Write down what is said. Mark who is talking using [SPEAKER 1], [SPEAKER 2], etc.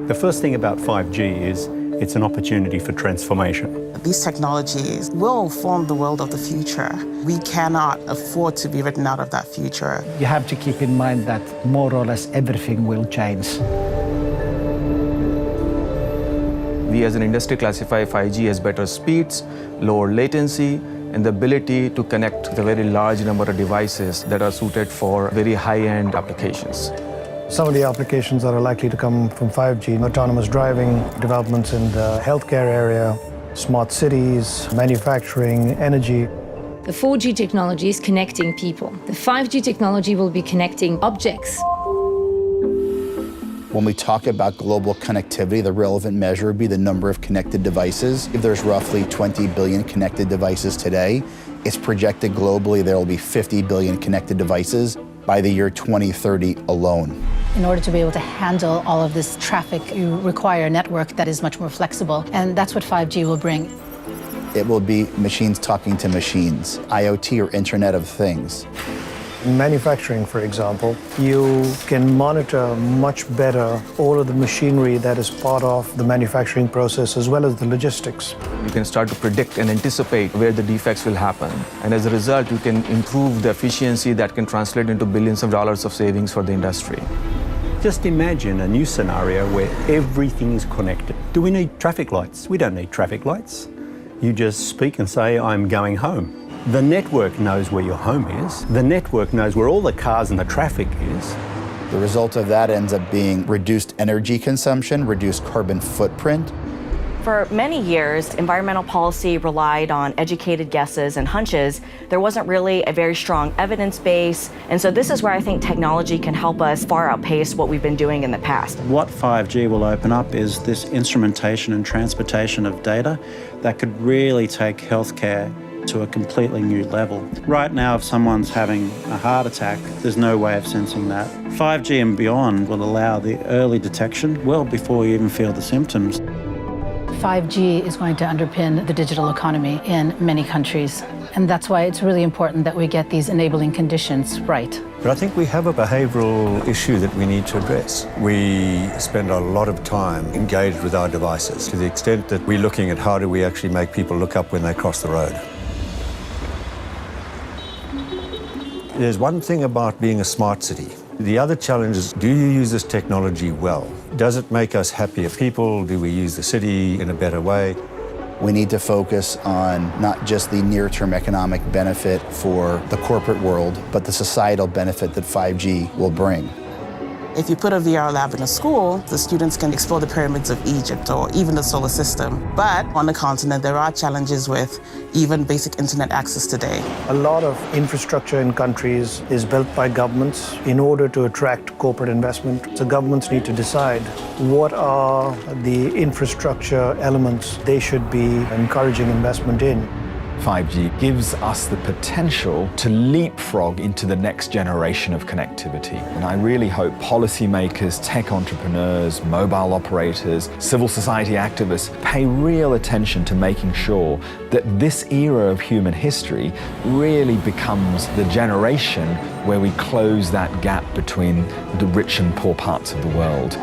[SPEAKER 1] The first thing about 5G is it's an opportunity for transformation.
[SPEAKER 2] These technologies will form the world of the future. We cannot afford to be written out of that future.
[SPEAKER 3] You have to keep in mind that more or less everything will change.
[SPEAKER 4] We as an industry classify 5G as better speeds, lower latency, and the ability to connect the very large number of devices that are suited for very high-end applications.
[SPEAKER 5] Some of the applications that are likely to come from 5G, autonomous driving, developments in the healthcare area, smart cities, manufacturing, energy.
[SPEAKER 6] The 4G technology is connecting people. The 5G technology will be connecting objects.
[SPEAKER 7] When we talk about global connectivity, the relevant measure would be the number of connected devices. If there's roughly 20 billion connected devices today, it's projected globally there will be 50 billion connected devices by the year 2030 alone.
[SPEAKER 8] In order to be able to handle all of this traffic, you require a network that is much more flexible, and that's what 5G will bring.
[SPEAKER 7] It will be machines talking to machines, IoT or Internet of Things.
[SPEAKER 5] In manufacturing, for example, you can monitor much better all of the machinery that is part of the manufacturing process as well as the logistics.
[SPEAKER 4] You can start to predict and anticipate where the defects will happen. And as a result, you can improve the efficiency that can translate into billions of dollars of savings for the industry.
[SPEAKER 1] Just imagine a new scenario where everything is connected. Do we need traffic lights? We don't need traffic lights. You just speak and say, I'm going home. The network knows where your home is. The network knows where all the cars and the traffic is.
[SPEAKER 7] The result of that ends up being reduced energy consumption, reduced carbon footprint.
[SPEAKER 9] For many years, environmental policy relied on educated guesses and hunches. There wasn't really a very strong evidence base. And so this is where I think technology can help us far outpace what we've been doing in the past.
[SPEAKER 10] What 5G will open up is this instrumentation and transportation of data that could really take healthcare to a completely new level. Right now, if someone's having a heart attack, there's no way of sensing that. 5G and beyond will allow the early detection well before you even feel the symptoms.
[SPEAKER 8] 5G is going to underpin the digital economy in many countries, and that's why it's really important that we get these enabling conditions right.
[SPEAKER 11] But I think we have a behavioural issue that we need to address. We spend a lot of time engaged with our devices to the extent that we're looking at how do we actually make people look up when they cross the road. There's one thing about being a smart city. The other challenge is, do you use this technology well? Does it make us happier people? Do we use the city in a better way?
[SPEAKER 7] We need to focus on not just the near-term economic benefit for the corporate world, but the societal benefit that 5G will bring.
[SPEAKER 2] If you put a VR lab in a school, the students can explore the pyramids of Egypt or even the solar system. But on the continent, there are challenges with even basic internet access today.
[SPEAKER 5] A lot of infrastructure in countries is built by governments in order to attract corporate investment. So governments need to decide what are the infrastructure elements they should be encouraging investment in.
[SPEAKER 12] 5G gives us the potential to leapfrog into the next generation of connectivity. And I really hope policymakers, tech entrepreneurs, mobile operators, civil society activists pay real attention to making sure that this era of human history really becomes the generation where we close that gap between the rich and poor parts of the world.